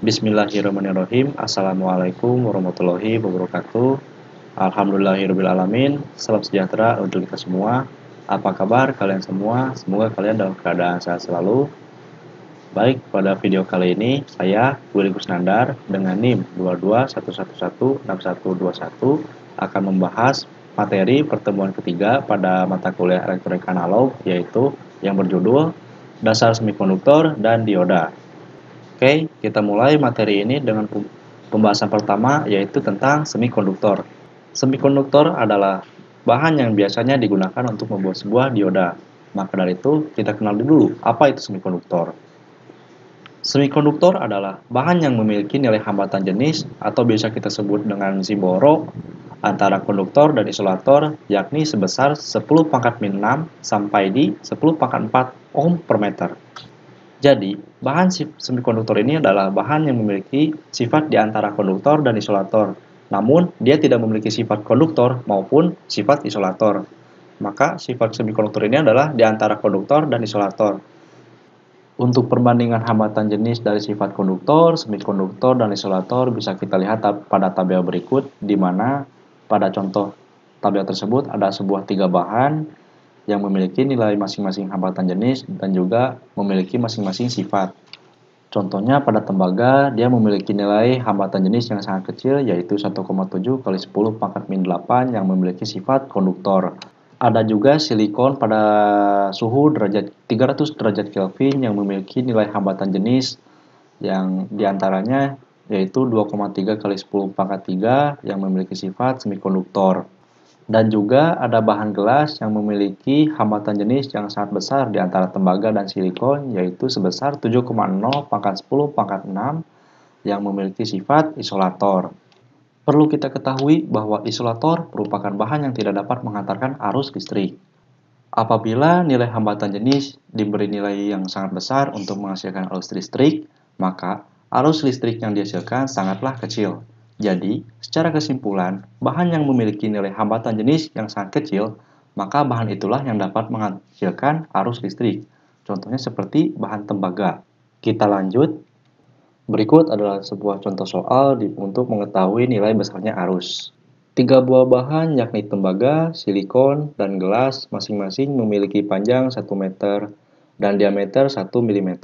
Bismillahirrahmanirrahim. Assalamualaikum warahmatullahi wabarakatuh. Alhamdulillahirrahmanirrahim. Salam sejahtera untuk kita semua. Apa kabar kalian semua? Semoga kalian dalam keadaan sehat selalu. Baik, pada video kali ini saya, Willy Kusnandar, dengan NIM 221116121 akan membahas materi pertemuan ketiga pada mata kuliah elektronika analog, yaitu yang berjudul Dasar Semikonduktor dan Dioda. Oke, kita mulai materi ini dengan pembahasan pertama, yaitu tentang semikonduktor. Semikonduktor adalah bahan yang biasanya digunakan untuk membuat sebuah dioda. Maka dari itu, kita kenal dulu apa itu semikonduktor. Semikonduktor adalah bahan yang memiliki nilai hambatan jenis atau biasa kita sebut dengan simbol Rho antara konduktor dan isolator, yakni sebesar 10 pangkat min 6 sampai di 10 pangkat 4 ohm per meter. Jadi, bahan semikonduktor ini adalah bahan yang memiliki sifat di antara konduktor dan isolator. Namun, dia tidak memiliki sifat konduktor maupun sifat isolator. Maka, sifat semikonduktor ini adalah di antara konduktor dan isolator. Untuk perbandingan hambatan jenis dari sifat konduktor, semikonduktor, dan isolator bisa kita lihat pada tabel berikut, di mana pada contoh tabel tersebut ada sebuah tiga bahan yang memiliki nilai masing-masing hambatan jenis dan juga memiliki masing-masing sifat. Contohnya pada tembaga, dia memiliki nilai hambatan jenis yang sangat kecil, yaitu 1,7 kali 10 pangkat min 8 yang memiliki sifat konduktor. Ada juga silikon pada suhu 300 derajat Kelvin yang memiliki nilai hambatan jenis yang diantaranya yaitu 2,3 kali 10 pangkat 3 yang memiliki sifat semikonduktor. Dan juga ada bahan gelas yang memiliki hambatan jenis yang sangat besar di antara tembaga dan silikon, yaitu sebesar 7,0 pangkat 10 pangkat 6 yang memiliki sifat isolator. Perlu kita ketahui bahwa isolator merupakan bahan yang tidak dapat menghantarkan arus listrik. Apabila nilai hambatan jenis diberi nilai yang sangat besar untuk menghasilkan arus listrik, maka arus listrik yang dihasilkan sangatlah kecil. Jadi, secara kesimpulan, bahan yang memiliki nilai hambatan jenis yang sangat kecil, maka bahan itulah yang dapat menghasilkan arus listrik. Contohnya seperti bahan tembaga. Kita lanjut. Berikut adalah sebuah contoh soal untuk mengetahui nilai besarnya arus. Tiga buah bahan yakni tembaga, silikon, dan gelas masing-masing memiliki panjang 1 meter dan diameter 1 mm.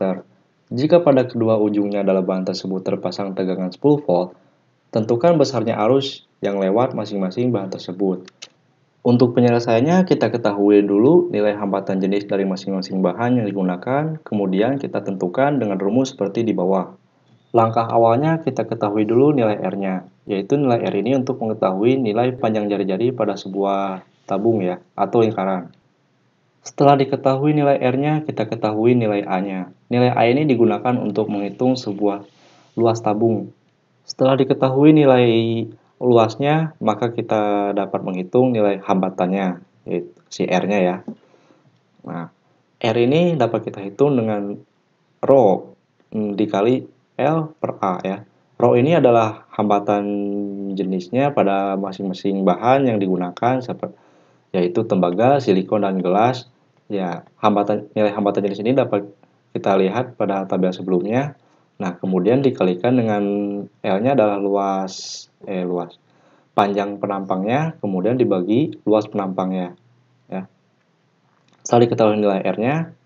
Jika pada kedua ujungnya adalah bahan tersebut terpasang tegangan 10 volt, tentukan besarnya arus yang lewat masing-masing bahan tersebut. Untuk penyelesaiannya, kita ketahui dulu nilai hambatan jenis dari masing-masing bahan yang digunakan, kemudian kita tentukan dengan rumus seperti di bawah. Langkah awalnya kita ketahui dulu nilai R-nya, yaitu nilai R ini untuk mengetahui nilai panjang jari-jari pada sebuah tabung ya, atau lingkaran. Setelah diketahui nilai R-nya, kita ketahui nilai A-nya. Nilai A ini digunakan untuk menghitung sebuah luas tabung. Setelah diketahui nilai luasnya, maka kita dapat menghitung nilai hambatannya, yaitu si R-nya ya. Nah, R ini dapat kita hitung dengan Rho dikali L per A ya. Rho ini adalah hambatan jenisnya pada masing-masing bahan yang digunakan yaitu tembaga, silikon, dan gelas. Ya, nilai hambatan jenis ini dapat kita lihat pada tabel sebelumnya. Nah, kemudian dikalikan dengan L-nya adalah luas panjang penampangnya, kemudian dibagi luas penampangnya ya. Setelah diketahui nilai R-nya,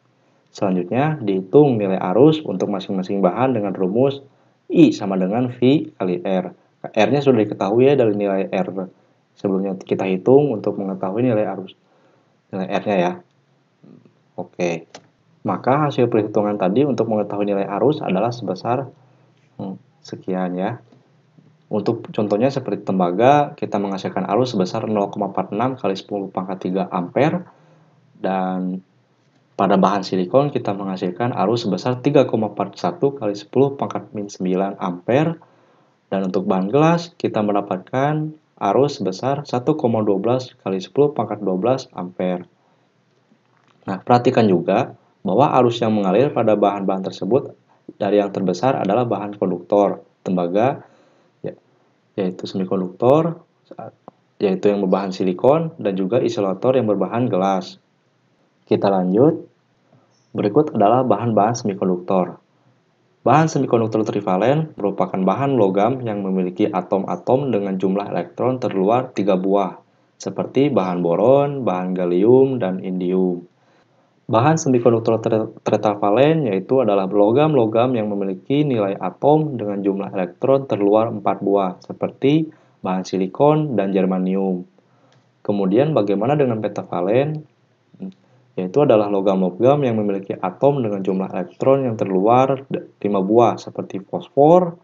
selanjutnya, dihitung nilai arus untuk masing-masing bahan dengan rumus I sama dengan V kali R. R-nya sudah diketahui ya dari nilai R. Sebelumnya kita hitung untuk mengetahui nilai arus. Nilai R-nya ya. Oke. Maka hasil perhitungan tadi untuk mengetahui nilai arus adalah sebesar sekian ya. Untuk contohnya seperti tembaga, kita menghasilkan arus sebesar 0,46 kali 10 pangkat 3 ampere. Dan pada bahan silikon kita menghasilkan arus sebesar 3,41 kali 10 pangkat min 9 ampere. Dan untuk bahan gelas kita mendapatkan arus sebesar 1,12 kali 10 pangkat 12 ampere. Nah, perhatikan juga bahwa arus yang mengalir pada bahan-bahan tersebut dari yang terbesar adalah bahan konduktor, tembaga, yaitu semikonduktor, yaitu yang berbahan silikon, dan juga isolator yang berbahan gelas. Kita lanjut. Berikut adalah bahan-bahan semikonduktor. Bahan semikonduktor trivalen merupakan bahan logam yang memiliki atom-atom dengan jumlah elektron terluar 3 buah, seperti bahan boron, bahan gallium, dan indium. Bahan semikonduktor tetravalen yaitu adalah logam-logam yang memiliki nilai atom dengan jumlah elektron terluar 4 buah, seperti bahan silikon dan germanium. Kemudian bagaimana dengan pentavalen? Yaitu adalah logam-logam yang memiliki atom dengan jumlah elektron yang terluar 5 buah, seperti fosfor,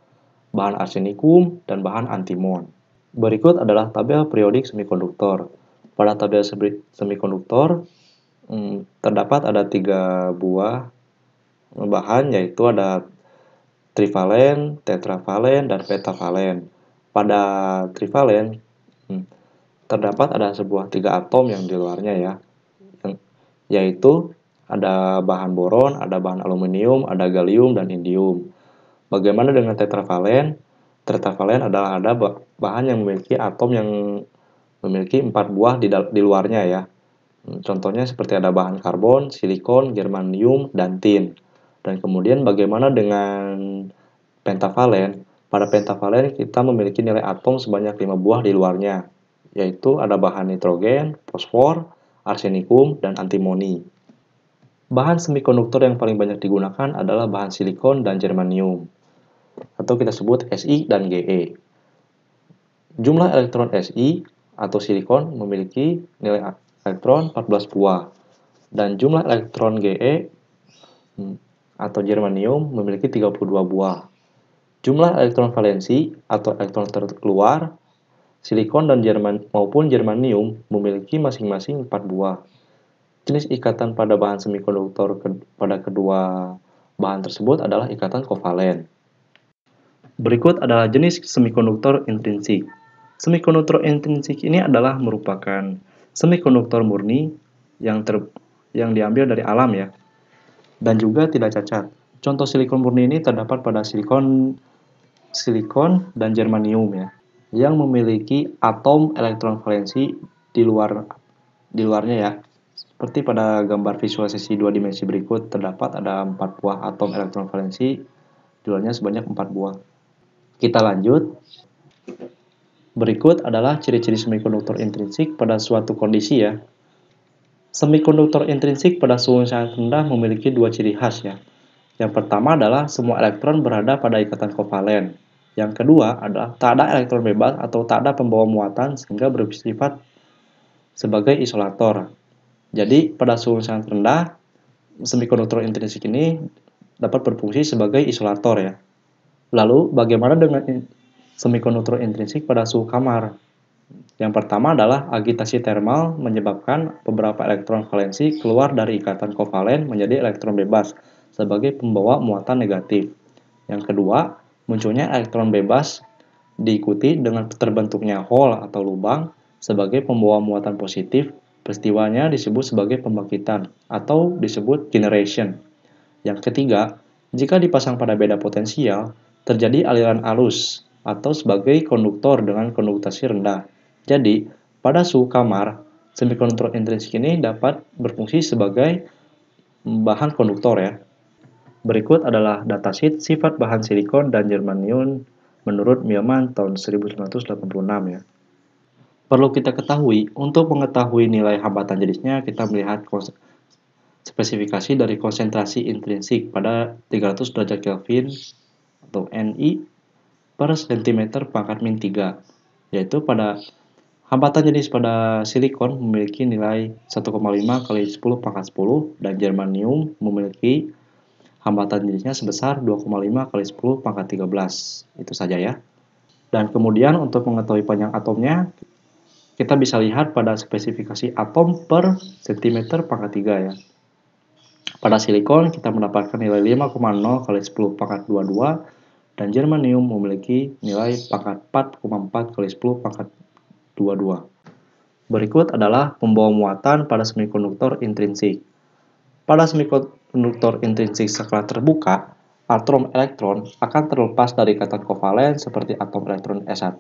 bahan arsenikum, dan bahan antimon. Berikut adalah tabel periodik semikonduktor. Pada tabel semikonduktor, terdapat ada 3 buah bahan, yaitu ada trivalen, tetravalen, dan pentavalen. Pada trivalen, terdapat ada sebuah 3 atom yang di luarnya ya, yaitu ada bahan boron, ada bahan aluminium, ada gallium, dan indium. Bagaimana dengan tetravalen? Tetravalen adalah ada bahan yang memiliki atom yang memiliki 4 buah di luarnya ya. Contohnya seperti ada bahan karbon, silikon, germanium, dan tin. Dan kemudian bagaimana dengan pentavalen? Pada pentavalen kita memiliki nilai atom sebanyak 5 buah di luarnya, yaitu ada bahan nitrogen, fosfor, arsenikum, dan antimoni. Bahan semikonduktor yang paling banyak digunakan adalah bahan silikon dan germanium, atau kita sebut Si dan Ge. Jumlah elektron Si atau silikon memiliki nilai elektron 14 buah, dan jumlah elektron Ge atau germanium memiliki 32 buah. Jumlah elektron valensi atau elektron terkeluar silikon dan maupun germanium memiliki masing-masing 4 buah. Jenis ikatan pada bahan semikonduktor pada kedua bahan tersebut adalah ikatan kovalen. Berikut adalah jenis semikonduktor intrinsik. Semikonduktor intrinsik ini adalah merupakan semikonduktor murni yang diambil dari alam ya, dan juga tidak cacat. Contoh silikon murni ini terdapat pada silikon dan germanium ya, yang memiliki atom elektron valensi di luarnya ya. Seperti pada gambar visualisasi 2 dimensi berikut, terdapat ada 4 buah atom elektron valensi, di luarnya sebanyak 4 buah. Kita lanjut. Berikut adalah ciri-ciri semikonduktor intrinsik pada suatu kondisi ya. Semikonduktor intrinsik pada suhu yang sangat rendah memiliki 2 ciri khas ya. Yang pertama adalah semua elektron berada pada ikatan kovalen. Yang kedua adalah tak ada elektron bebas atau tak ada pembawa muatan sehingga bersifat sebagai isolator. Jadi pada suhu yang sangat rendah, semikonduktor intrinsik ini dapat berfungsi sebagai isolator ya. Lalu bagaimana dengan semikonduktor intrinsik pada suhu kamar? Yang pertama adalah agitasi termal menyebabkan beberapa elektron valensi keluar dari ikatan kovalen menjadi elektron bebas sebagai pembawa muatan negatif. Yang kedua, munculnya elektron bebas diikuti dengan terbentuknya hole atau lubang sebagai pembawa muatan positif. Peristiwanya disebut sebagai pembangkitan atau disebut generation. Yang ketiga, jika dipasang pada beda potensial, terjadi aliran arus atau sebagai konduktor dengan konduktasi rendah. Jadi, pada suhu kamar, semikonduktor intrinsik ini dapat berfungsi sebagai bahan konduktor ya. Berikut adalah datasheet sifat bahan silikon dan germanium menurut Millman tahun 1986 ya. Perlu kita ketahui, untuk mengetahui nilai hambatan jenisnya, kita melihat spesifikasi dari konsentrasi intrinsik pada 300 derajat Kelvin atau Ni per cm pangkat min 3, yaitu pada hambatan jenis pada silikon memiliki nilai 1,5 kali 10 pangkat 10 dan germanium memiliki hambatan jenisnya sebesar 2,5 kali 10 pangkat 13. Itu saja ya. Dan kemudian untuk mengetahui panjang atomnya, kita bisa lihat pada spesifikasi atom per cm pangkat 3 ya. Pada silikon kita mendapatkan nilai 5,0 kali 10 pangkat 22 dan germanium memiliki nilai pangkat 4,4 kali 10 pangkat 22. Berikut adalah pembawa muatan pada semikonduktor intrinsik. Pada semikonduktor intrinsik skala terbuka, atom elektron akan terlepas dari ikatan kovalen seperti atom elektron S1,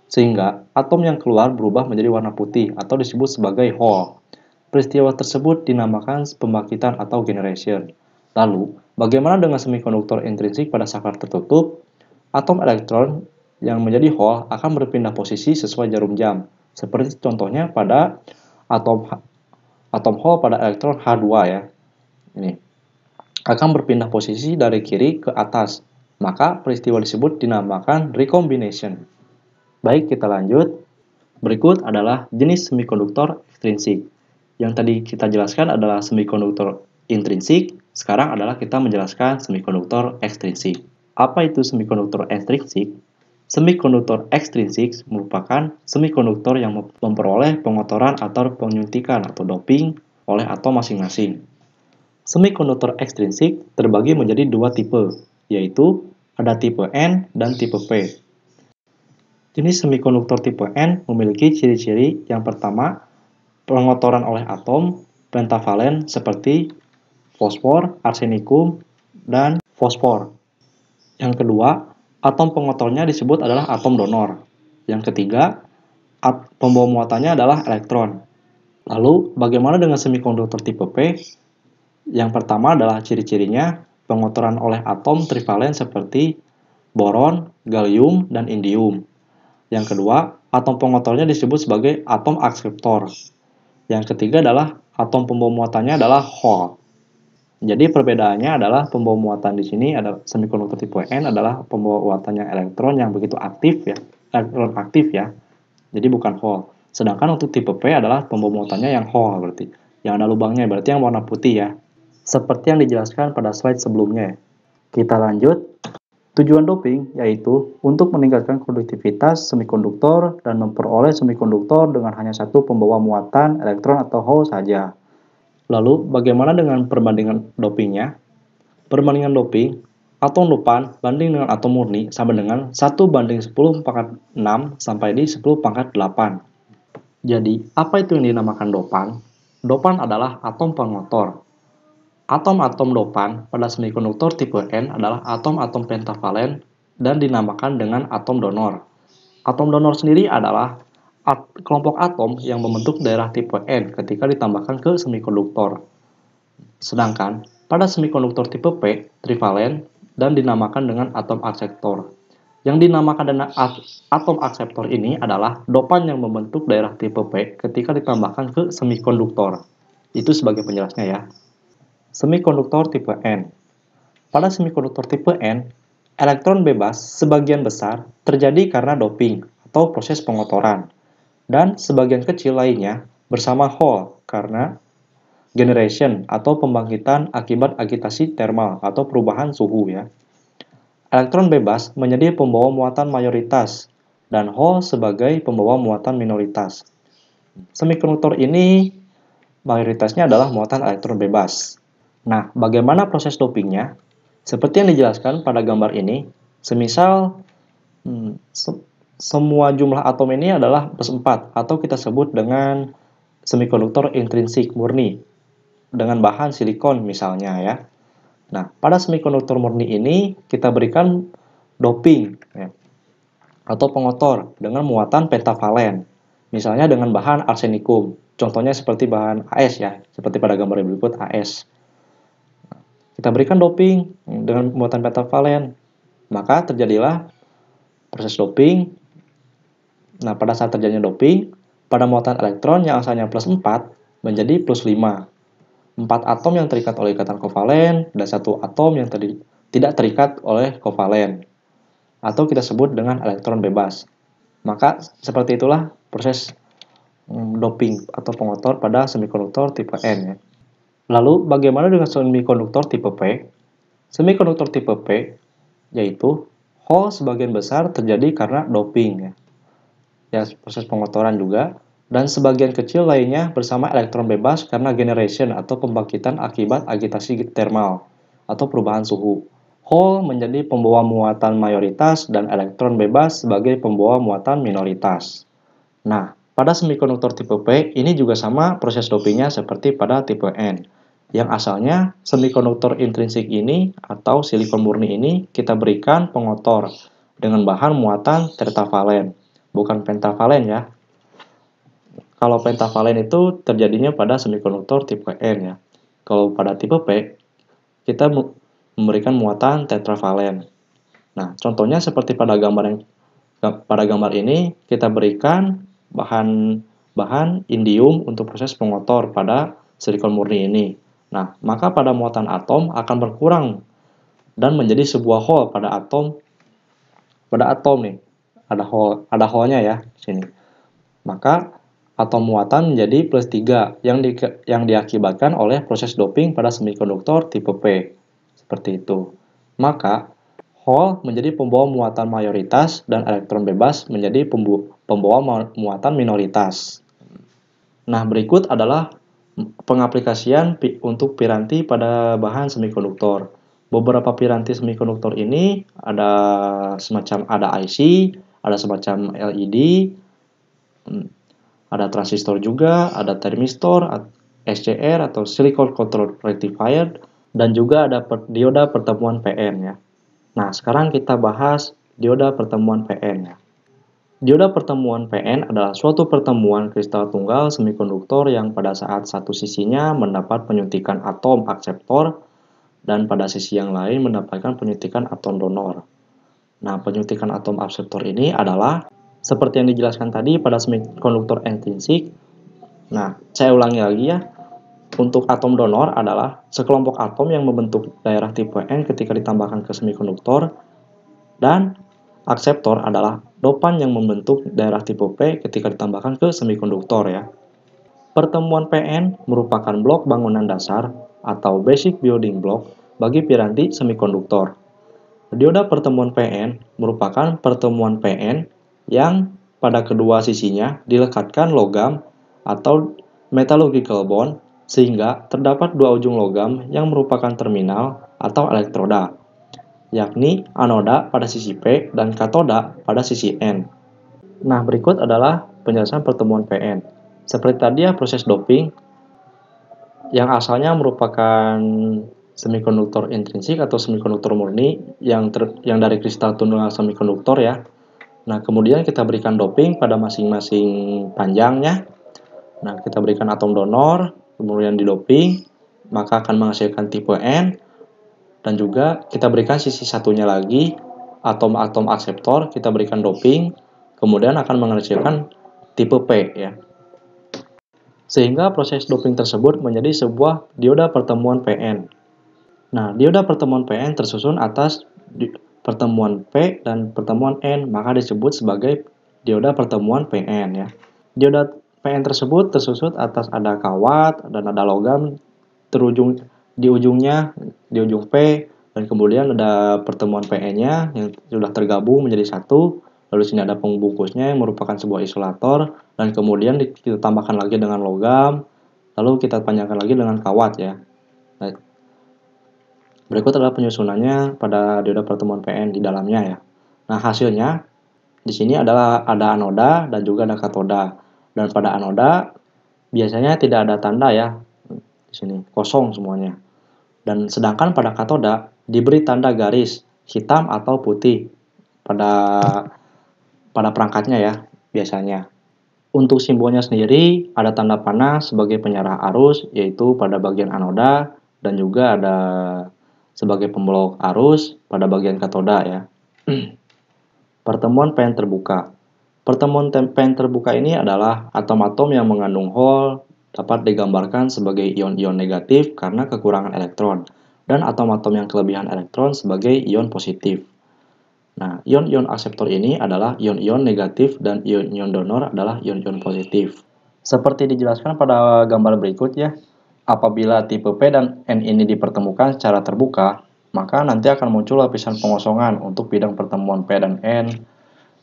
sehingga atom yang keluar berubah menjadi warna putih atau disebut sebagai hole. Peristiwa tersebut dinamakan pembangkitan atau generation. Lalu, Bagaimana dengan semikonduktor intrinsik pada saklar tertutup? Atom elektron yang menjadi hole akan berpindah posisi sesuai jarum jam, seperti contohnya pada atom atom hole pada elektron H2 ya. Ini akan berpindah posisi dari kiri ke atas. Maka peristiwa disebut dinamakan recombination. Baik, kita lanjut. Berikut adalah jenis semikonduktor ekstrinsik. Yang tadi kita jelaskan adalah semikonduktor intrinsik, sekarang adalah kita menjelaskan semikonduktor ekstrinsik. Apa itu semikonduktor ekstrinsik? Semikonduktor ekstrinsik merupakan semikonduktor yang memperoleh pengotoran atau penyuntikan atau doping oleh atom masing-masing. Semikonduktor ekstrinsik terbagi menjadi dua tipe, yaitu ada tipe N dan tipe P. Jenis semikonduktor tipe N memiliki ciri-ciri yang pertama, pengotoran oleh atom pentavalen seperti fosfor, arsenikum, dan fosfor. Yang kedua, atom pengotornya disebut adalah atom donor. Yang ketiga, pembawa muatannya adalah elektron. Lalu, bagaimana dengan semikonduktor tipe P? Yang pertama adalah ciri-cirinya pengotoran oleh atom trivalen seperti boron, gallium, dan indium. Yang kedua, atom pengotornya disebut sebagai atom akseptor. Yang ketiga adalah atom pembawa muatannya adalah hole. Jadi perbedaannya adalah pembawa muatan di sini adalah semikonduktor tipe N adalah pembawa muatannya elektron yang begitu aktif ya, elektron aktif ya. Jadi bukan hole. Sedangkan untuk tipe P adalah pembawa muatannya yang hole berarti, yang ada lubangnya berarti yang warna putih ya. Seperti yang dijelaskan pada slide sebelumnya. Kita lanjut. Tujuan doping yaitu untuk meningkatkan konduktivitas semikonduktor dan memperoleh semikonduktor dengan hanya satu pembawa muatan elektron atau hole saja. Lalu, bagaimana dengan perbandingan dopingnya? Perbandingan doping, atom dopan banding dengan atom murni sama dengan 1:10⁻⁶ sampai di 10⁻8. Jadi, apa itu yang dinamakan dopan? Dopan adalah atom pengotor. Atom-atom dopan pada semikonduktor tipe N adalah atom-atom pentavalen dan dinamakan dengan atom donor. Atom donor sendiri adalah kelompok atom yang membentuk daerah tipe N ketika ditambahkan ke semikonduktor. Sedangkan pada semikonduktor tipe P, trivalen dan dinamakan dengan atom akseptor. Yang dinamakan dengan atom akseptor ini adalah dopan yang membentuk daerah tipe P ketika ditambahkan ke semikonduktor. Itu sebagai penjelasnya ya. Semikonduktor tipe N. Pada semikonduktor tipe N, elektron bebas sebagian besar terjadi karena doping atau proses pengotoran, dan sebagian kecil lainnya bersama hole karena generation atau pembangkitan akibat agitasi termal atau perubahan suhu ya. Elektron bebas menjadi pembawa muatan mayoritas dan hole sebagai pembawa muatan minoritas. Semikonduktor ini mayoritasnya adalah muatan elektron bebas. Nah, bagaimana proses dopingnya? Seperti yang dijelaskan pada gambar ini, semisal semua jumlah atom ini adalah plus 4, atau kita sebut dengan semikonduktor intrinsik murni, dengan bahan silikon misalnya ya. Nah, pada semikonduktor murni ini, kita berikan doping, ya, atau pengotor dengan muatan pentavalen, misalnya dengan bahan arsenikum. Contohnya seperti bahan AS ya, seperti pada gambar berikut AS. Kita berikan doping dengan muatan pentavalen, maka terjadilah proses doping. Nah, pada saat terjadinya doping, pada muatan elektron yang asalnya plus 4 menjadi plus 5. 4 atom yang terikat oleh ikatan kovalen dan 1 atom yang tidak terikat oleh kovalen, atau kita sebut dengan elektron bebas. Maka seperti itulah proses doping atau pengotor pada semikonduktor tipe N ya. Lalu, bagaimana dengan semikonduktor tipe P? Semikonduktor tipe P, yaitu hole sebagian besar terjadi karena doping, ya, proses pengotoran juga, dan sebagian kecil lainnya bersama elektron bebas karena generation atau pembangkitan akibat agitasi termal atau perubahan suhu. Hole menjadi pembawa muatan mayoritas dan elektron bebas sebagai pembawa muatan minoritas. Nah, pada semikonduktor tipe P ini juga sama proses dopingnya seperti pada tipe N. Yang asalnya semikonduktor intrinsik ini atau silikon murni ini kita berikan pengotor dengan bahan muatan tertavalen, bukan pentavalen ya. Kalau pentavalen itu terjadinya pada semikonduktor tipe N ya. Kalau pada tipe P kita memberikan muatan tetravalen. Nah, contohnya seperti pada gambar ini kita berikan bahan indium untuk proses pengotor pada silikon murni ini. Nah, maka pada muatan atom akan berkurang dan menjadi sebuah hole pada atom nih. Ada hole-nya ya di sini. Maka atom muatan menjadi plus 3 yang diakibatkan oleh proses doping pada semikonduktor tipe P. Seperti itu. Maka hole menjadi pembawa muatan mayoritas dan elektron bebas menjadi pembawa muatan minoritas. Nah, berikut adalah pengaplikasian untuk piranti pada bahan semikonduktor. Beberapa piranti semikonduktor ini ada IC, ada semacam LED, ada transistor juga, ada termistor, SCR atau Silicon Control Rectifier, dan juga ada dioda pertemuan PN ya. Nah, sekarang kita bahas dioda pertemuan PN ya. Dioda pertemuan PN adalah suatu pertemuan kristal tunggal semikonduktor yang pada saat satu sisinya mendapat penyuntikan atom akseptor dan pada sisi yang lain mendapatkan penyuntikan atom donor. Nah, penyuntikan atom akseptor ini adalah seperti yang dijelaskan tadi pada semikonduktor intrinsik. Nah, saya ulangi lagi ya. Untuk atom donor adalah sekelompok atom yang membentuk daerah tipe N ketika ditambahkan ke semikonduktor, dan akseptor adalah dopan yang membentuk daerah tipe P ketika ditambahkan ke semikonduktor ya. Pertemuan PN merupakan blok bangunan dasar atau basic building block bagi piranti semikonduktor. Dioda pertemuan PN merupakan pertemuan PN yang pada kedua sisinya dilekatkan logam atau metallurgical bond sehingga terdapat dua ujung logam yang merupakan terminal atau elektroda, yakni anoda pada sisi P dan katoda pada sisi N. Nah, berikut adalah penjelasan pertemuan PN. Seperti tadi ya, proses doping yang asalnya merupakan semikonduktor intrinsik atau semikonduktor murni yang dari kristal tunggal semikonduktor ya. Nah, kemudian kita berikan doping pada masing-masing panjangnya. Nah, kita berikan atom donor, kemudian didoping, maka akan menghasilkan tipe N. Dan juga kita berikan sisi satunya lagi, atom-atom akseptor, kita berikan doping, kemudian akan menghasilkan tipe P ya. Sehingga proses doping tersebut menjadi sebuah dioda pertemuan PN. Nah, dioda pertemuan PN tersusun atas pertemuan P dan pertemuan N, maka disebut sebagai dioda pertemuan PN ya. Dioda PN tersebut tersusun atas ada kawat dan ada logam di ujung P, dan kemudian ada pertemuan PN-nya yang sudah tergabung menjadi satu. Lalu sini ada pembungkusnya yang merupakan sebuah isolator, dan kemudian kita tambahkan lagi dengan logam, lalu kita panjangkan lagi dengan kawat ya. Nah, berikut adalah penyusunannya pada dioda pertemuan PN di dalamnya ya. Nah, hasilnya di sini adalah ada anoda dan juga ada katoda. Dan pada anoda biasanya tidak ada tanda ya. Di sini kosong semuanya. Dan sedangkan pada katoda diberi tanda garis hitam atau putih pada perangkatnya ya biasanya. Untuk simbolnya sendiri ada tanda panah sebagai penyerah arus yaitu pada bagian anoda, dan juga ada sebagai pemblok arus pada bagian katoda ya. Pertemuan PN terbuka. Pertemuan PN terbuka ini adalah atom-atom yang mengandung hole dapat digambarkan sebagai ion-ion negatif karena kekurangan elektron, dan atom-atom yang kelebihan elektron sebagai ion positif. Nah, ion-ion akseptor ini adalah ion-ion negatif dan ion-ion donor adalah ion-ion positif. Seperti dijelaskan pada gambar berikut ya, apabila tipe P dan N ini dipertemukan secara terbuka, maka nanti akan muncul lapisan pengosongan untuk bidang pertemuan P dan N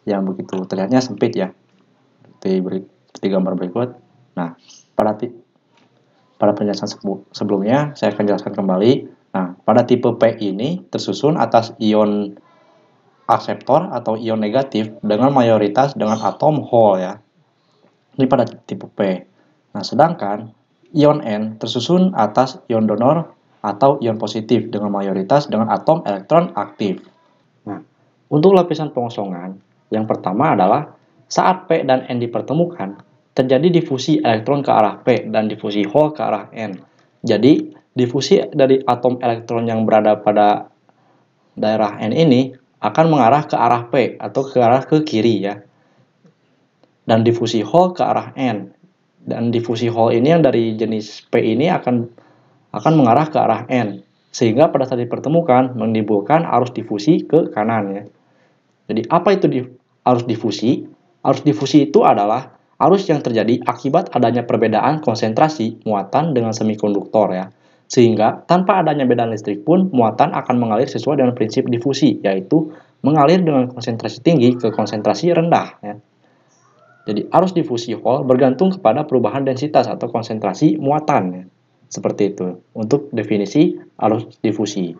yang begitu terlihatnya sempit ya. Seperti gambar berikut. Nah, pada penjelasan sebelumnya saya akan jelaskan kembali. Nah, pada tipe P ini tersusun atas ion akseptor atau ion negatif dengan mayoritas dengan atom hole ya. Ini pada tipe P. Nah, sedangkan ion N tersusun atas ion donor atau ion positif dengan mayoritas dengan atom elektron aktif. Nah, untuk lapisan pengosongan, yang pertama adalah saat P dan N dipertemukan, terjadi difusi elektron ke arah P dan difusi hole ke arah N. Jadi, Difusi dari atom elektron yang berada pada daerah N ini akan mengarah ke arah P atau ke arah ke kiri ya. Dan difusi hole ke arah N. Dan difusi hole ini yang dari jenis P ini akan mengarah ke arah N. Sehingga pada saat dipertemukan menimbulkan arus difusi ke kanan ya. Jadi apa itu arus difusi? Arus difusi itu adalah arus yang terjadi akibat adanya perbedaan konsentrasi muatan dengan semikonduktor ya. Sehingga tanpa adanya bedaan listrik pun muatan akan mengalir sesuai dengan prinsip difusi, yaitu mengalir dengan konsentrasi tinggi ke konsentrasi rendah ya. Jadi arus difusi Hall bergantung kepada perubahan densitas atau konsentrasi muatan ya. Seperti itu untuk definisi arus difusi.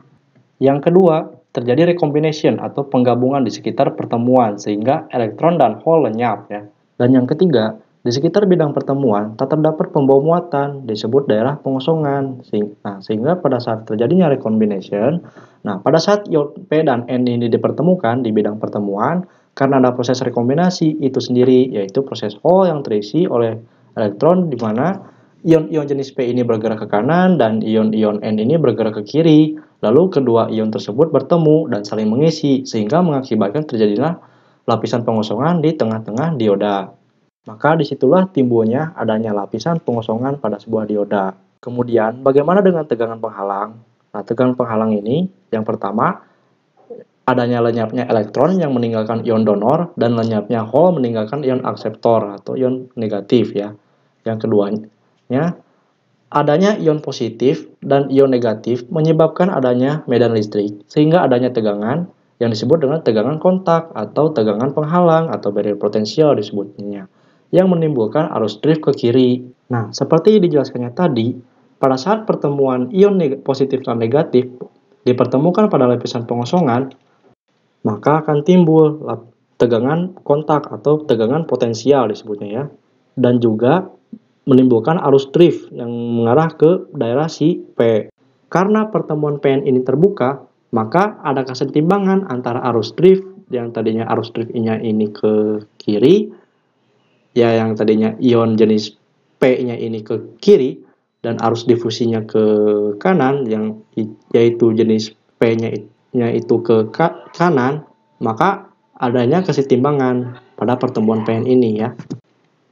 Yang kedua, terjadi recombination atau penggabungan di sekitar pertemuan sehingga elektron dan hole lenyap ya. Dan yang ketiga, di sekitar bidang pertemuan tak terdapat pembawa muatan disebut daerah pengosongan. Sehingga pada saat terjadinya recombination, pada saat ion P dan N ini dipertemukan di bidang pertemuan, karena ada proses rekombinasi itu sendiri, yaitu proses hole yang terisi oleh elektron di mana ion-ion jenis P ini bergerak ke kanan dan ion-ion N ini bergerak ke kiri. Lalu kedua ion tersebut bertemu dan saling mengisi sehingga mengakibatkan terjadinya lapisan pengosongan di tengah-tengah dioda. Maka disitulah timbulnya adanya lapisan pengosongan pada sebuah dioda. Kemudian bagaimana dengan tegangan penghalang? Nah, tegangan penghalang ini yang pertama adanya lenyapnya elektron yang meninggalkan ion donor dan lenyapnya hole meninggalkan ion akseptor atau ion negatif ya. Yang keduanya adanya ion positif dan ion negatif menyebabkan adanya medan listrik sehingga adanya tegangan yang disebut dengan tegangan kontak atau tegangan penghalang atau barrier potensial disebutnya yang menimbulkan arus drift ke kiri. Nah, seperti dijelaskannya tadi, pada saat pertemuan ion positif dan negatif dipertemukan pada lapisan pengosongan, maka akan timbul tegangan kontak atau tegangan potensial disebutnya ya. Dan juga menimbulkan arus drift yang mengarah ke daerah si P. Karena pertemuan PN ini terbuka, maka ada kesetimbangan antara arus drift yang tadinya arus drift-nya ini ke kiri, ya yang tadinya ion jenis P-nya ini ke kiri, dan arus difusinya ke kanan, yang yaitu jenis P-nya itu ke kanan, maka adanya kesetimbangan pada pertemuan PN ini ya.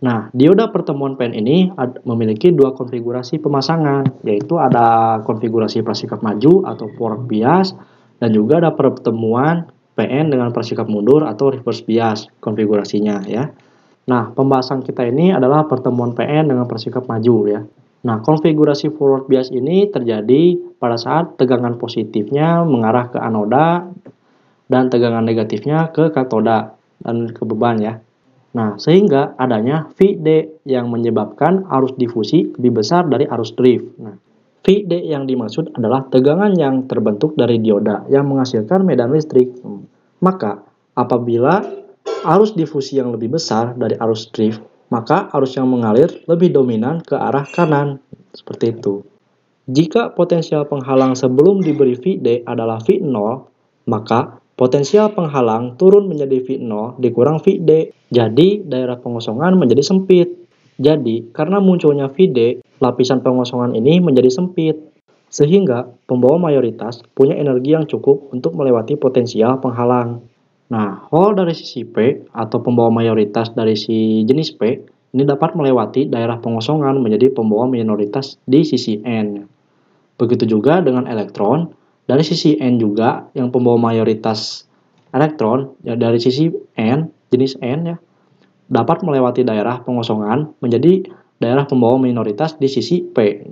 Nah, dioda pertemuan PN ini memiliki dua konfigurasi pemasangan, yaitu ada konfigurasi prasikap maju atau forward bias, dan juga ada pertemuan PN dengan prasikap mundur atau reverse bias konfigurasinya ya. Nah, pembahasan kita ini adalah pertemuan PN dengan prasikap maju ya. Nah, konfigurasi forward bias ini terjadi pada saat tegangan positifnya mengarah ke anoda dan tegangan negatifnya ke katoda dan ke beban ya. Nah, sehingga adanya VD yang menyebabkan arus difusi lebih besar dari arus drift. Nah, VD yang dimaksud adalah tegangan yang terbentuk dari dioda yang menghasilkan medan listrik. Maka, apabila arus difusi yang lebih besar dari arus drift, maka arus yang mengalir lebih dominan ke arah kanan. Seperti itu. Jika potensial penghalang sebelum diberi VD adalah V0, maka potensial penghalang turun menjadi V0 dikurang VD. Jadi, daerah pengosongan menjadi sempit. Jadi, karena munculnya VD, lapisan pengosongan ini menjadi sempit. Sehingga, pembawa mayoritas punya energi yang cukup untuk melewati potensial penghalang. Nah, hole dari sisi P atau pembawa mayoritas dari si jenis P ini dapat melewati daerah pengosongan menjadi pembawa minoritas di sisi N. Begitu juga dengan elektron. Dari sisi N juga, yang pembawa mayoritas elektron, ya dari sisi N, jenis N ya, dapat melewati daerah pengosongan menjadi daerah pembawa minoritas di sisi P.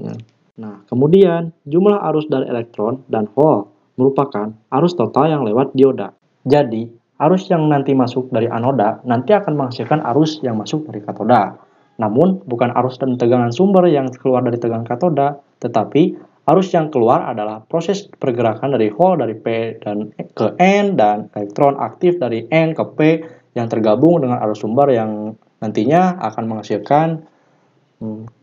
Nah, kemudian jumlah arus dari elektron dan hole merupakan arus total yang lewat dioda. Jadi, arus yang nanti masuk dari anoda nanti akan menghasilkan arus yang masuk dari katoda. Namun, bukan arus dan tegangan sumber yang keluar dari tegangan katoda, tetapi arus yang keluar adalah proses pergerakan dari hole dari P dan ke N dan elektron aktif dari N ke P yang tergabung dengan arus sumber yang nantinya akan menghasilkan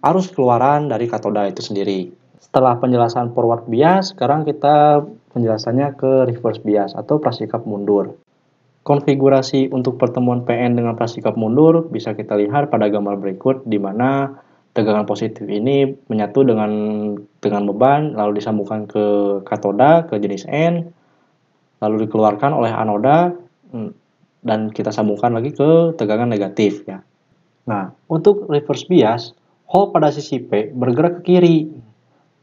arus keluaran dari katoda itu sendiri. Setelah penjelasan forward bias, sekarang kita penjelasannya ke reverse bias atau prasikap mundur. Konfigurasi untuk pertemuan PN dengan prasikap mundur bisa kita lihat pada gambar berikut, di mana tegangan positif ini menyatu dengan beban, lalu disambungkan ke katoda, ke jenis N, lalu dikeluarkan oleh anoda, dan kita sambungkan lagi ke tegangan negatif ya. Nah, untuk reverse bias, hole pada sisi P bergerak ke kiri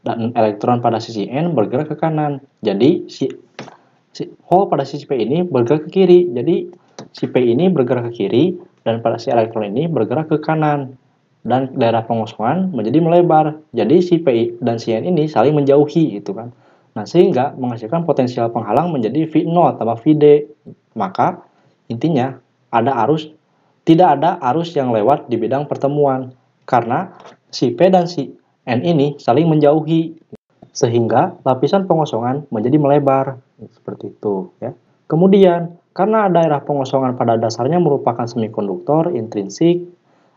dan elektron pada sisi N bergerak ke kanan. Jadi hole pada sisi P ini bergerak ke kiri. Jadi si P ini bergerak ke kiri dan pada si elektron ini bergerak ke kanan. Dan daerah pengosongan menjadi melebar. Jadi si P dan si N ini saling menjauhi gitu kan. Nah, sehingga menghasilkan potensial penghalang menjadi V0 tambah VD. Maka intinya tidak ada arus yang lewat di bidang pertemuan karena si P dan si N ini saling menjauhi sehingga lapisan pengosongan menjadi melebar seperti itu ya. Kemudian karena daerah pengosongan pada dasarnya merupakan semikonduktor intrinsik,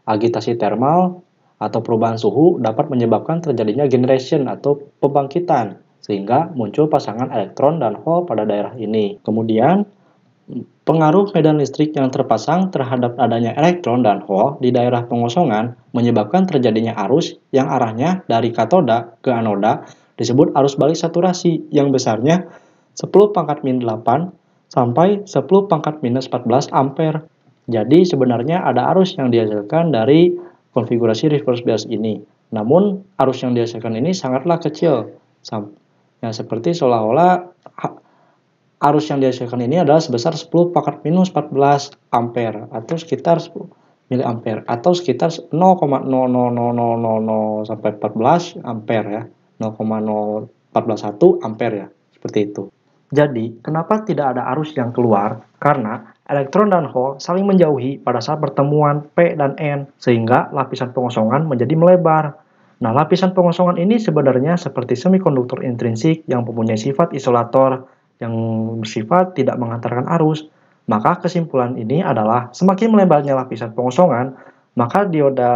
agitasi termal atau perubahan suhu dapat menyebabkan terjadinya generation atau pembangkitan sehingga muncul pasangan elektron dan hole pada daerah ini. Kemudian pengaruh medan listrik yang terpasang terhadap adanya elektron dan hole di daerah pengosongan menyebabkan terjadinya arus yang arahnya dari katoda ke anoda disebut arus balik saturasi yang besarnya 10⁻⁸ sampai 10⁻⁻14 ampere. Jadi sebenarnya ada arus yang dihasilkan dari konfigurasi reverse bias ini. Namun arus yang dihasilkan ini sangatlah kecil. Yang seperti seolah-olah arus yang dihasilkan ini adalah sebesar 10⁻⁻14 ampere atau sekitar 10 miliampere atau sekitar 0,00000 sampai 14 ampere ya. 0,0141 ampere ya. Seperti itu. Jadi, kenapa tidak ada arus yang keluar? Karena elektron dan hole saling menjauhi pada saat pertemuan P dan N, sehingga lapisan pengosongan menjadi melebar. Nah, lapisan pengosongan ini sebenarnya seperti semikonduktor intrinsik yang mempunyai sifat isolator, yang bersifat tidak menghantarkan arus. Maka kesimpulan ini adalah semakin melebarnya lapisan pengosongan, maka dioda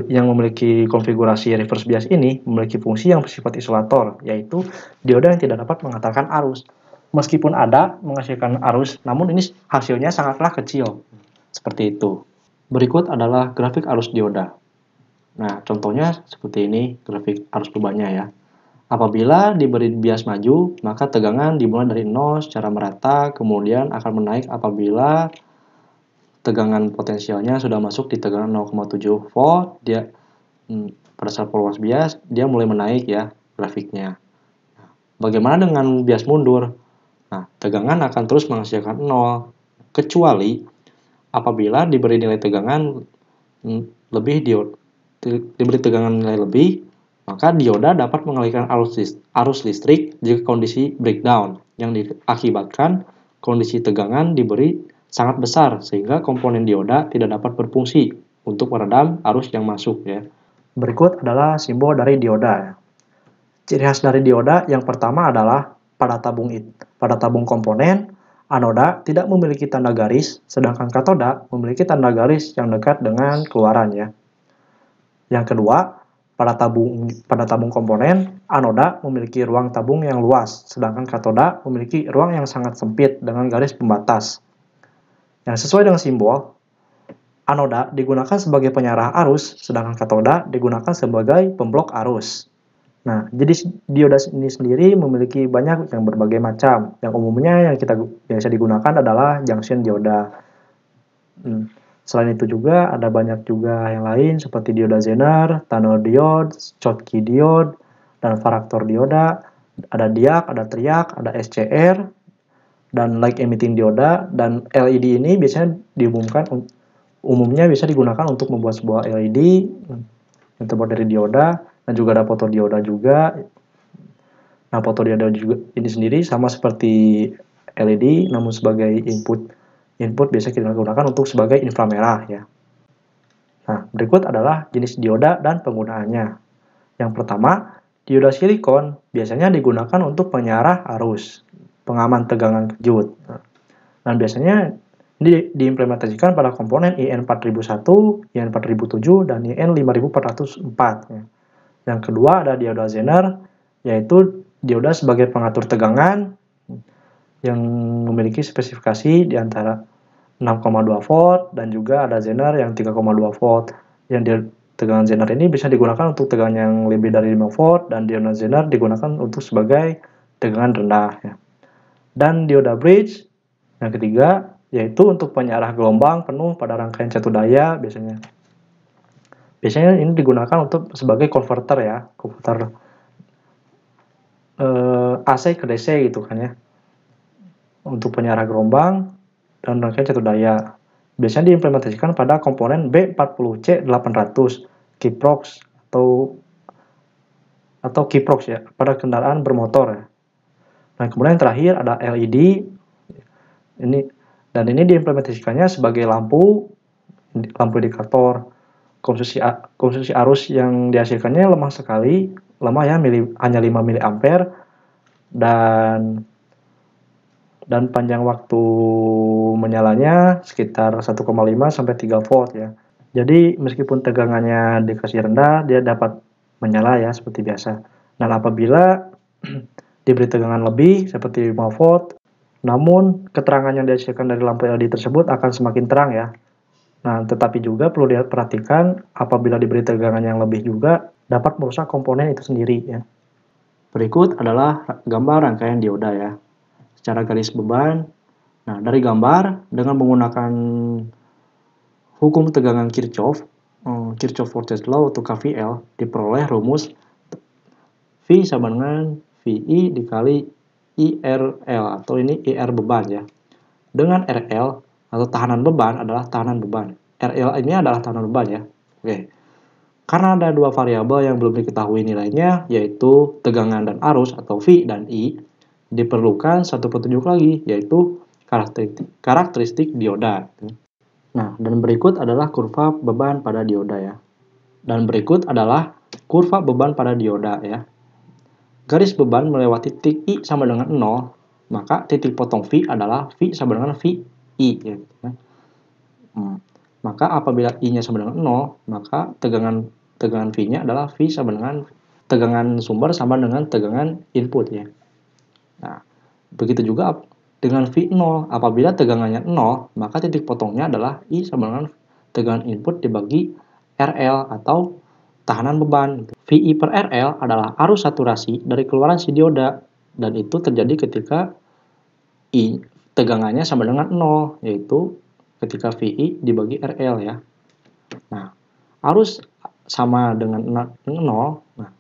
yang memiliki konfigurasi reverse bias ini memiliki fungsi yang bersifat isolator, yaitu dioda yang tidak dapat menghantarkan arus. Meskipun ada menghasilkan arus, namun ini hasilnya sangatlah kecil. Seperti itu. Berikut adalah grafik arus dioda. Nah, contohnya seperti ini grafik arus perubahannya ya. Apabila diberi bias maju, maka tegangan dimulai dari 0 secara merata, kemudian akan menaik apabila tegangan potensialnya sudah masuk di tegangan 0,7 volt, pada saat polarity bias dia mulai menaik ya grafiknya. Bagaimana dengan bias mundur? Nah, tegangan akan terus menghasilkan 0 kecuali apabila diberi nilai tegangan diberi tegangan nilai lebih, maka dioda dapat mengalihkan arus listrik jika kondisi breakdown yang diakibatkan kondisi tegangan diberi sangat besar sehingga komponen dioda tidak dapat berfungsi untuk meredam arus yang masuk ya. Berikut adalah simbol dari dioda. Ciri khas dari dioda yang pertama adalah pada tabung komponen anoda tidak memiliki tanda garis, sedangkan katoda memiliki tanda garis yang dekat dengan keluaran ya. Yang kedua, pada tabung komponen anoda memiliki ruang tabung yang luas, sedangkan katoda memiliki ruang yang sangat sempit dengan garis pembatas. Yang sesuai dengan simbol, anoda digunakan sebagai penyarah arus, sedangkan katoda digunakan sebagai pemblok arus. Nah, jadi dioda ini sendiri memiliki banyak yang berbagai macam. Yang umumnya yang kita biasa digunakan adalah junction dioda. Selain itu juga ada banyak juga yang lain seperti dioda Zener, tunnel diode, Schottky diode, dan varaktor dioda. Ada diak, ada triak, ada SCR, dan light emitting dioda, dan LED ini biasanya umumnya bisa digunakan untuk membuat sebuah LED yang terbuat dari dioda, dan juga ada fotodioda juga. Nah, fotodioda juga ini sendiri sama seperti LED, namun sebagai input biasa kita gunakan untuk sebagai inframerah ya. Nah, berikut adalah jenis dioda dan penggunaannya. Yang pertama, dioda silikon biasanya digunakan untuk penyarah arus, pengaman tegangan kejut. Dan biasanya diimplementasikan pada komponen IN4001, IN4007, dan IN5404. Ya. Yang kedua ada dioda Zener, yaitu dioda sebagai pengatur tegangan yang memiliki spesifikasi di antara 6,2 volt dan juga ada Zener yang 3,2 volt yang Tegangan Zener ini bisa digunakan untuk tegangan yang lebih dari 5 volt, dan dioda Zener digunakan untuk sebagai tegangan rendah ya. Dan dioda bridge yang ketiga yaitu untuk penyarah gelombang penuh pada rangkaian satu daya biasanya. Biasanya ini digunakan untuk sebagai konverter ya, konverter AC ke DC gitu kan ya. Untuk penyarah gelombang dan rangkaian satu daya. Biasanya diimplementasikan pada komponen B40C800 Kiprox atau Kiprox ya, pada kendaraan bermotor ya. Nah, kemudian yang terakhir ada LED. Ini diimplementasikannya sebagai lampu indikator. Konsumsi arus yang dihasilkannya lemah sekali, lemah ya, hanya 5 mA, dan panjang waktu menyalanya sekitar 1,5 sampai 3 volt ya. Jadi meskipun tegangannya dikasih rendah, dia dapat menyala ya seperti biasa. Dan apabila diberi tegangan lebih seperti 5 volt, namun keterangan yang dihasilkan dari lampu LED tersebut akan semakin terang ya. Nah, tetapi juga perlu diperhatikan apabila diberi tegangan yang lebih juga dapat merusak komponen itu sendiri ya. Berikut adalah gambar rangkaian dioda ya. Secara garis beban. Nah, dari gambar dengan menggunakan hukum tegangan Kirchhoff Voltage Law atau KVL, diperoleh rumus V sama dengan VI dikali IRL, atau ini IR beban ya. Dengan RL atau tahanan beban adalah tahanan beban. RL ini adalah tahanan beban ya. Oke. Karena ada dua variabel yang belum diketahui nilainya, yaitu tegangan dan arus atau V dan I, diperlukan satu petunjuk lagi, yaitu karakteristik dioda. Nah, dan berikut adalah kurva beban pada dioda ya. Dan berikut adalah kurva beban pada dioda ya. Garis beban melewati titik I sama dengan 0, maka titik potong V adalah V sama dengan VI ya. Maka apabila I-nya sama dengan 0, maka tegangan V-nya adalah V sama dengan tegangan sumber sama dengan tegangan input ya. Nah, begitu juga dengan V0, apabila tegangannya 0, maka titik potongnya adalah I sama dengan tegangan input dibagi RL atau tahanan beban. VI per RL adalah arus saturasi dari keluaran si dioda, dan itu terjadi ketika I tegangannya sama dengan 0, yaitu ketika VI dibagi RL ya. Nah, arus sama dengan 0. Nah,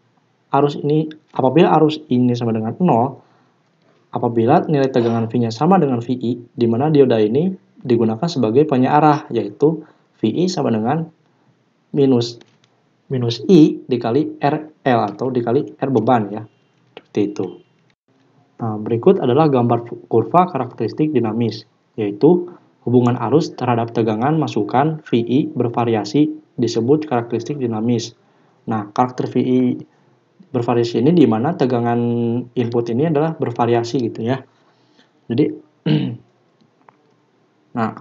apabila arus ini sama dengan 0, apabila nilai tegangan V-nya sama dengan VI, di mana dioda ini digunakan sebagai penyearah, yaitu VI sama dengan minus I dikali RL atau dikali R beban ya. Seperti itu. Nah, berikut adalah gambar kurva karakteristik dinamis, yaitu hubungan arus terhadap tegangan masukan VI bervariasi disebut karakteristik dinamis. Nah, karakter VI bervariasi ini di mana tegangan input ini adalah bervariasi gitu ya. Jadi nah,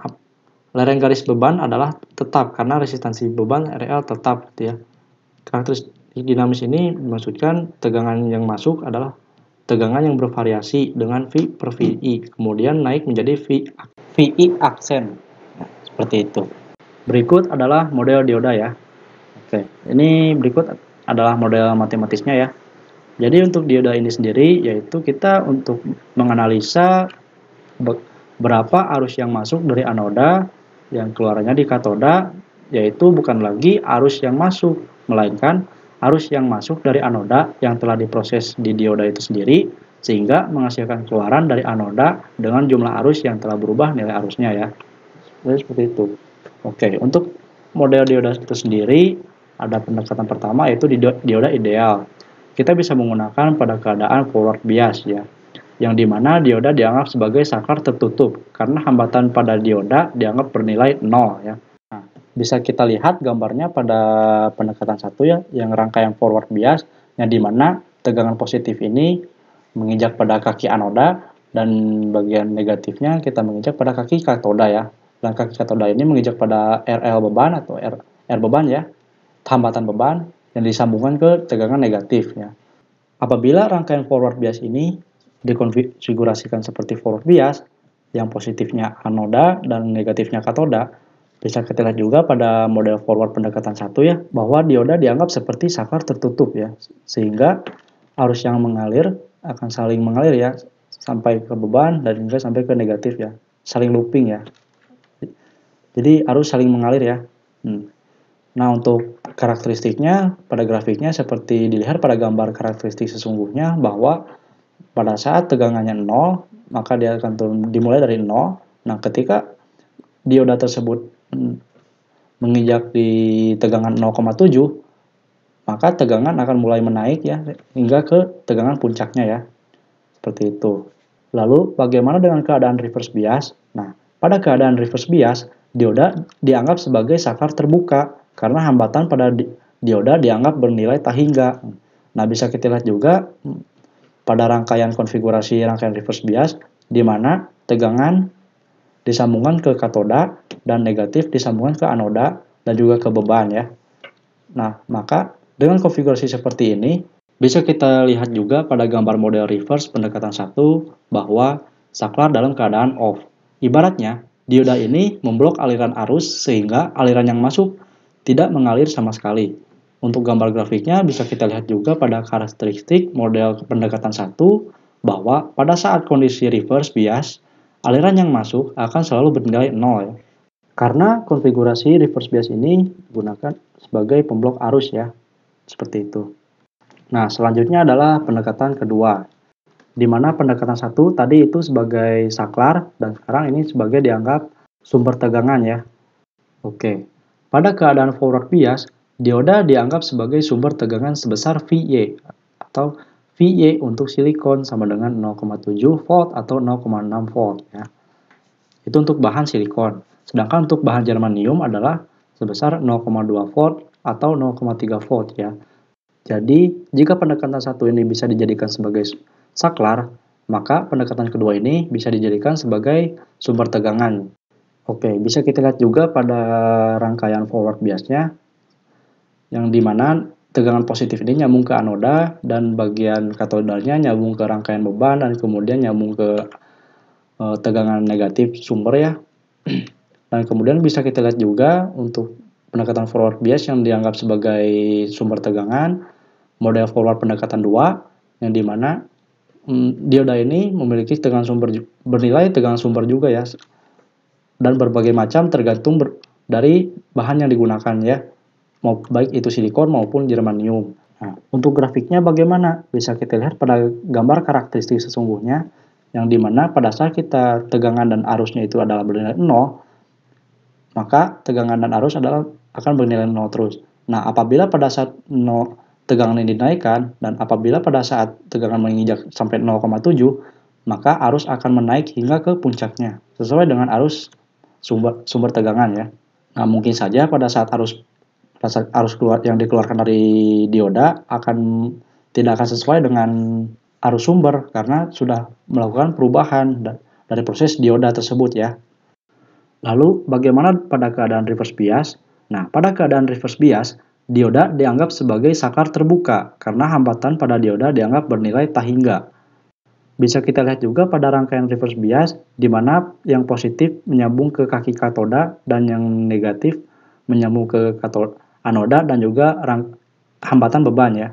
lereng garis beban adalah tetap karena resistansi beban RL tetap gitu ya. Karakteristik dinamis ini dimaksudkan tegangan yang masuk adalah tegangan yang bervariasi dengan V per VI, kemudian naik menjadi VI aksen. Nah, seperti itu. Berikut adalah model dioda ya. Oke, ini berikut adalah model matematisnya ya. Jadi untuk dioda ini sendiri, yaitu kita untuk menganalisa berapa arus yang masuk dari anoda yang keluarannya di katoda, yaitu bukan lagi arus yang masuk, melainkan arus yang masuk dari anoda yang telah diproses di dioda itu sendiri, sehingga menghasilkan keluaran dari anoda dengan jumlah arus yang telah berubah nilai arusnya ya. Jadi seperti itu. Oke, untuk model dioda itu sendiri, ada pendekatan pertama yaitu dioda ideal. Kita bisa menggunakan pada keadaan forward bias ya, yang dimana dioda dianggap sebagai saklar tertutup karena hambatan pada dioda dianggap bernilai 0 ya. Nah, bisa kita lihat gambarnya pada pendekatan 1 ya, yang rangkaian forward bias, yang dimana tegangan positif ini menginjak pada kaki anoda dan bagian negatifnya kita menginjak pada kaki katoda ya. Dan kaki katoda ini menginjak pada RL beban atau R beban ya, hambatan beban yang disambungkan ke tegangan negatif ya. Apabila rangkaian forward bias ini dikonfigurasikan seperti forward bias, yang positifnya anoda dan negatifnya katoda, Bisa kita lihat juga pada model forward pendekatan 1 ya, bahwa dioda dianggap seperti saklar tertutup ya, sehingga arus yang mengalir akan saling mengalir ya, sampai ke beban dan juga sampai ke negatif ya, saling looping ya. Jadi arus saling mengalir ya. Nah, untuk karakteristiknya pada grafiknya seperti dilihat pada gambar karakteristik sesungguhnya, bahwa pada saat tegangannya 0, maka dia akan dimulai dari 0. Nah, ketika dioda tersebut menginjak di tegangan 0,7, maka tegangan akan mulai menaik ya hingga ke tegangan puncaknya ya. Seperti itu. Lalu bagaimana dengan keadaan reverse bias? Nah, pada keadaan reverse bias, dioda dianggap sebagai saklar terbuka karena hambatan pada dioda dianggap bernilai tak hingga. Nah, bisa kita lihat juga pada rangkaian konfigurasi rangkaian reverse bias di mana tegangan disambungkan ke katoda dan negatif disambungkan ke anoda dan juga ke beban ya. Nah, maka dengan konfigurasi seperti ini bisa kita lihat juga pada gambar model reverse pendekatan 1 bahwa saklar dalam keadaan off. Ibaratnya, dioda ini memblok aliran arus sehingga aliran yang masuk tidak mengalir sama sekali. Untuk gambar grafiknya bisa kita lihat juga pada karakteristik model pendekatan 1 bahwa pada saat kondisi reverse bias, aliran yang masuk akan selalu bernilai 0 ya. Karena konfigurasi reverse bias ini digunakan sebagai pemblok arus ya. Seperti itu. Nah, selanjutnya adalah pendekatan kedua. Di mana pendekatan 1 tadi itu sebagai saklar dan sekarang ini sebagai dianggap sumber tegangan ya. Oke. Pada keadaan forward bias, dioda dianggap sebagai sumber tegangan sebesar VY atau VY untuk silikon sama dengan 0,7 volt atau 0,6 volt ya. Itu untuk bahan silikon. Sedangkan untuk bahan germanium adalah sebesar 0,2 volt atau 0,3 volt ya. Jadi, jika pendekatan 1 ini bisa dijadikan sebagai saklar, maka pendekatan kedua ini bisa dijadikan sebagai sumber tegangan. Oke, bisa kita lihat juga pada rangkaian forward biasnya, yang dimana tegangan positif ini nyambung ke anoda dan bagian katodanya nyambung ke rangkaian beban dan kemudian nyambung ke tegangan negatif sumber ya. Dan kemudian bisa kita lihat juga untuk pendekatan forward bias yang dianggap sebagai sumber tegangan, model forward pendekatan 2 yang dimana dioda ini memiliki tegangan sumber bernilai tegangan sumber juga ya, dan berbagai macam tergantung dari bahan yang digunakan ya, baik itu silikon maupun germanium. Nah, untuk grafiknya bagaimana? Bisa kita lihat pada gambar karakteristik sesungguhnya, yang dimana pada saat kita tegangan dan arusnya itu adalah bernilai 0, maka tegangan dan arus akan bernilai 0 terus. Nah, apabila pada saat 0 tegangan ini dinaikkan dan apabila pada saat tegangan menginjak sampai 0,7, maka arus akan menaik hingga ke puncaknya sesuai dengan arus sumber tegangan ya. Nah, mungkin saja pada saat arus keluar yang dikeluarkan dari dioda tidak akan sesuai dengan arus sumber karena sudah melakukan perubahan dari proses dioda tersebut ya. Lalu bagaimana pada keadaan reverse bias? Nah, pada keadaan reverse bias, dioda dianggap sebagai saklar terbuka karena hambatan pada dioda dianggap bernilai tak hingga. Bisa kita lihat juga pada rangkaian reverse bias di mana yang positif menyambung ke kaki katoda dan yang negatif menyambung ke anoda dan juga hambatan beban ya.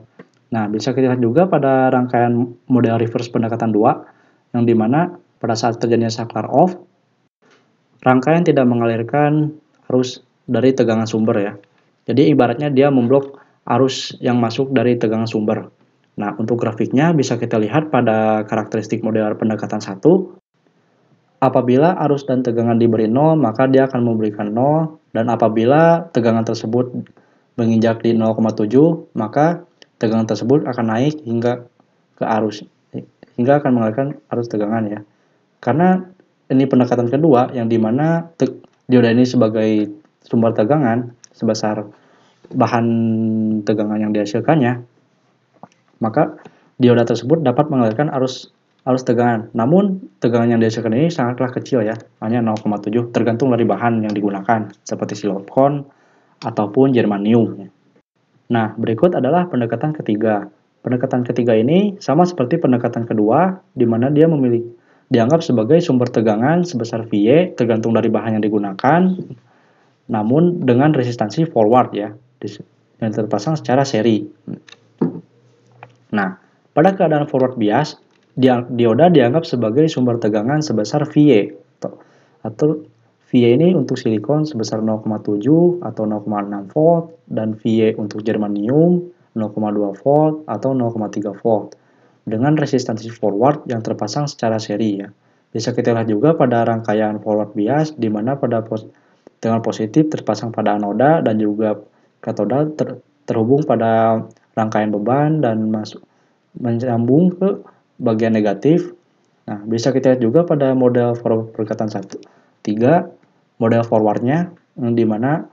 Nah, bisa kita lihat juga pada rangkaian model reverse pendekatan 2 yang dimana pada saat terjadinya saklar off, rangkaian tidak mengalirkan arus dari tegangan sumber ya. Jadi ibaratnya dia memblok arus yang masuk dari tegangan sumber. Nah, untuk grafiknya bisa kita lihat pada karakteristik model pendekatan 1. Apabila arus dan tegangan diberi 0, maka dia akan memberikan 0. Dan apabila tegangan tersebut menginjak di 0,7, maka tegangan tersebut akan naik hingga ke arus. Hingga akan mengalirkan arus tegangan ya. Karena ini pendekatan kedua yang dimana dioda ini sebagai sumber tegangan sebesar bahan tegangan yang dihasilkannya, maka dioda tersebut dapat mengalirkan arus tegangan. Namun tegangan yang dihasilkan ini sangatlah kecil ya, hanya 0,7 tergantung dari bahan yang digunakan seperti silikon ataupun germanium. Nah, berikut adalah pendekatan ketiga. Pendekatan ketiga ini sama seperti pendekatan kedua di mana dia dianggap sebagai sumber tegangan sebesar VY tergantung dari bahan yang digunakan namun dengan resistansi forward ya, yang terpasang secara seri. Nah, pada keadaan forward bias, dioda dianggap sebagai sumber tegangan sebesar VA atau VA ini untuk silikon sebesar 0,7 atau 0,6 volt dan VA untuk germanium 0,2 volt atau 0,3 volt dengan resistansi forward yang terpasang secara seri ya. Bisa kita lihat juga pada rangkaian forward bias di mana pada tegangan positif terpasang pada anoda dan juga katoda terhubung pada rangkaian beban dan menyambung ke bagian negatif. Nah, bisa kita lihat juga pada model forward perkatan 3, model forwardnya di mana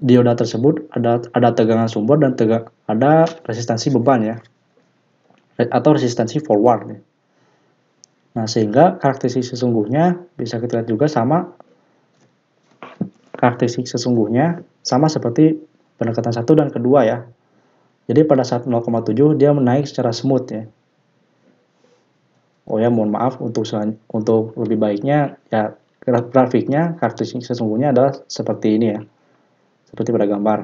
dioda tersebut ada tegangan sumber dan ada resistansi beban ya, atau resistansi forward. Nah, sehingga karakteristik sesungguhnya bisa kita lihat juga sama seperti pendekatan 1 dan kedua ya. Jadi pada saat 0,7 dia menaik secara smooth ya. Oh ya, mohon maaf untuk lebih baiknya ya grafiknya karakteristik sesungguhnya adalah seperti ini ya. Seperti pada gambar.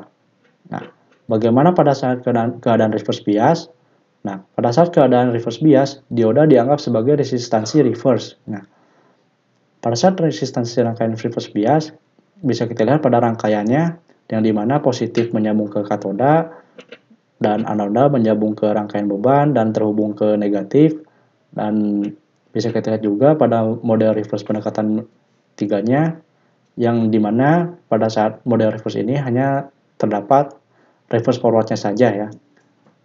Nah, bagaimana pada saat keadaan reverse bias? Nah, pada saat keadaan reverse bias, dioda dianggap sebagai resistansi reverse. Nah, pada saat resistansi rangkaian reverse bias, bisa kita lihat pada rangkaiannya, yang dimana positif menyambung ke katoda, dan anoda menyambung ke rangkaian beban, dan terhubung ke negatif, dan bisa kita lihat juga pada model reverse pendekatan 3-nya, yang dimana pada saat model reverse ini hanya terdapat reverse forwardnya saja ya.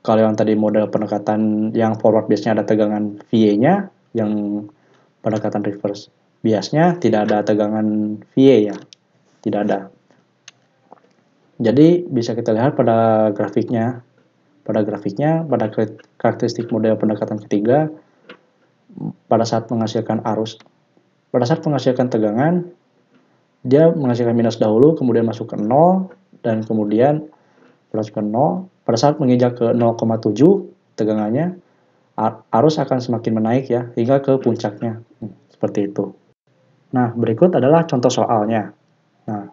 Kalau yang tadi model pendekatan yang forward biasnya ada tegangan VA-nya, yang pendekatan reverse biasnya tidak ada tegangan VA ya, tidak ada. Jadi bisa kita lihat pada grafiknya, pada karakteristik model pendekatan ketiga, pada saat menghasilkan tegangan, dia menghasilkan minus dahulu, kemudian masuk ke 0, dan kemudian masuk ke 0. Pada saat menginjak ke 0,7 tegangannya, arus akan semakin menaik ya, hingga ke puncaknya. Seperti itu. Nah, berikut adalah contoh soalnya. Nah,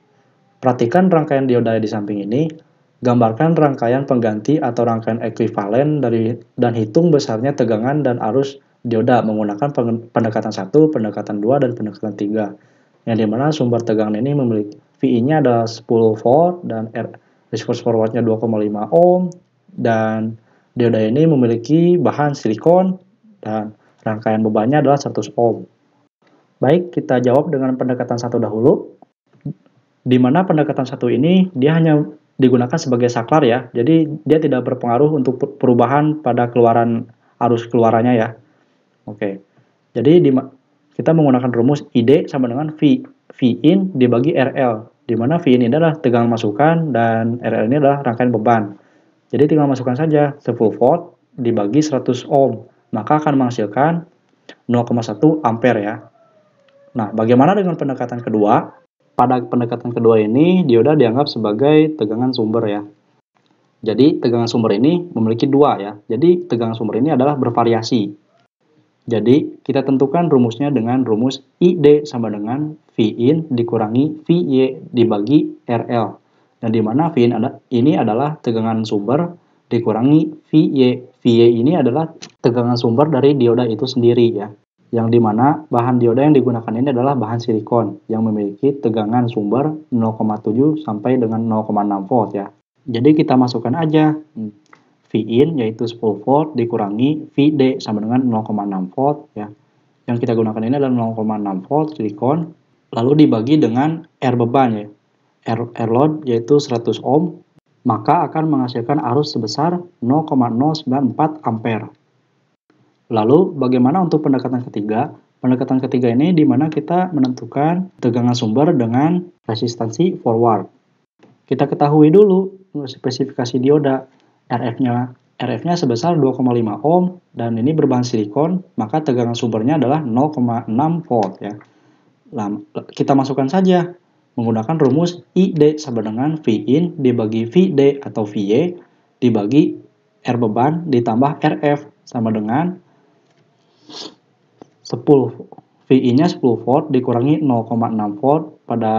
perhatikan rangkaian dioda di samping ini, gambarkan rangkaian pengganti atau rangkaian ekuivalen dan hitung besarnya tegangan dan arus dioda menggunakan pendekatan 1, pendekatan 2, dan pendekatan 3. Yang dimana sumber tegangan ini memiliki VI-nya ada 10 volt dan reverse forward-nya 2,5 ohm, dan dioda ini memiliki bahan silikon dan rangkaian bebannya adalah 100 ohm. Baik, kita jawab dengan pendekatan 1 dahulu. Di mana pendekatan 1 ini dia hanya digunakan sebagai saklar ya. Jadi dia tidak berpengaruh untuk perubahan pada keluaran arus keluarannya ya. Oke. Jadi kita menggunakan rumus ID sama dengan Vin dibagi RL, di mana Vin ini adalah tegangan masukan dan RL ini adalah rangkaian beban. Jadi tinggal masukkan saja 10 volt dibagi 100 ohm, maka akan menghasilkan 0,1 ampere ya. Nah, bagaimana dengan pendekatan kedua? Pada pendekatan kedua ini, dioda dianggap sebagai tegangan sumber ya. Jadi, tegangan sumber ini memiliki dua ya. Jadi, tegangan sumber ini adalah bervariasi. Jadi, kita tentukan rumusnya dengan rumus ID sama dengan Vin dikurangi Vy dibagi RL. Dan di mana Vin ini adalah tegangan sumber dikurangi Vy. Vy ini adalah tegangan sumber dari dioda itu sendiri ya. Yang di mana bahan dioda yang digunakan ini adalah bahan silikon yang memiliki tegangan sumber 0,7 sampai dengan 0,6 volt ya. Jadi kita masukkan aja Vin yaitu 10 volt dikurangi Vd sama dengan 0,6 volt ya. Yang kita gunakan ini adalah 0,6 volt silikon, lalu dibagi dengan R beban ya. R load yaitu 100 ohm, maka akan menghasilkan arus sebesar 0,094 ampere. Lalu bagaimana untuk pendekatan ketiga? Pendekatan ketiga ini di mana kita menentukan tegangan sumber dengan resistansi forward. Kita ketahui dulu spesifikasi dioda. RF-nya sebesar 2,5 ohm dan ini berbahan silikon, maka tegangan sumbernya adalah 0,6 volt ya. Kita masukkan saja menggunakan rumus ID sama dengan Vin dibagi Vd atau Vy dibagi R beban ditambah RF sama dengan 10. Vin-nya 10 volt dikurangi 0,6 volt pada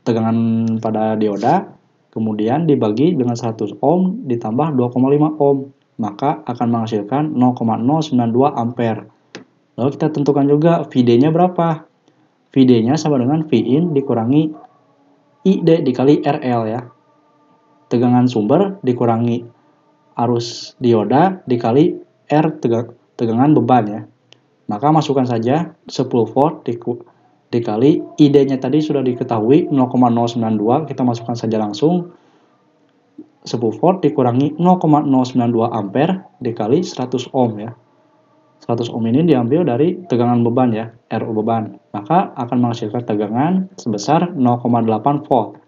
tegangan pada dioda, kemudian dibagi dengan 100 ohm ditambah 2,5 ohm, maka akan menghasilkan 0,092 ampere. Lalu kita tentukan juga VD-nya berapa. VD-nya sama dengan Vin dikurangi ID dikali RL ya. Tegangan sumber dikurangi arus dioda dikali R tegangan beban ya. Maka masukkan saja 10 volt dikali ID-nya tadi sudah diketahui 0,092, kita masukkan saja langsung 10 volt dikurangi 0,092 ampere dikali 100 ohm ya. 100 ohm ini diambil dari tegangan beban ya, RU beban. Maka akan menghasilkan tegangan sebesar 0,8 volt.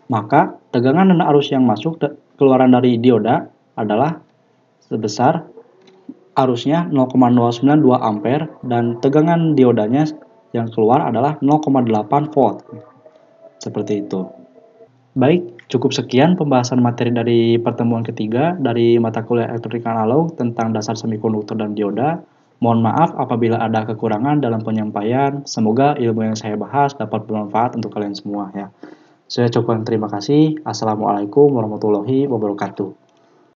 Maka tegangan dan arus yang masuk keluaran dari dioda adalah sebesar arusnya 0,092 ampere dan tegangan diodanya yang keluar adalah 0,8 volt. Seperti itu. Baik, cukup sekian pembahasan materi dari pertemuan ketiga dari mata kuliah elektronika analog tentang dasar semikonduktor dan dioda. Mohon maaf apabila ada kekurangan dalam penyampaian. Semoga ilmu yang saya bahas dapat bermanfaat untuk kalian semua ya. Saya ucapkan terima kasih. Assalamualaikum warahmatullahi wabarakatuh.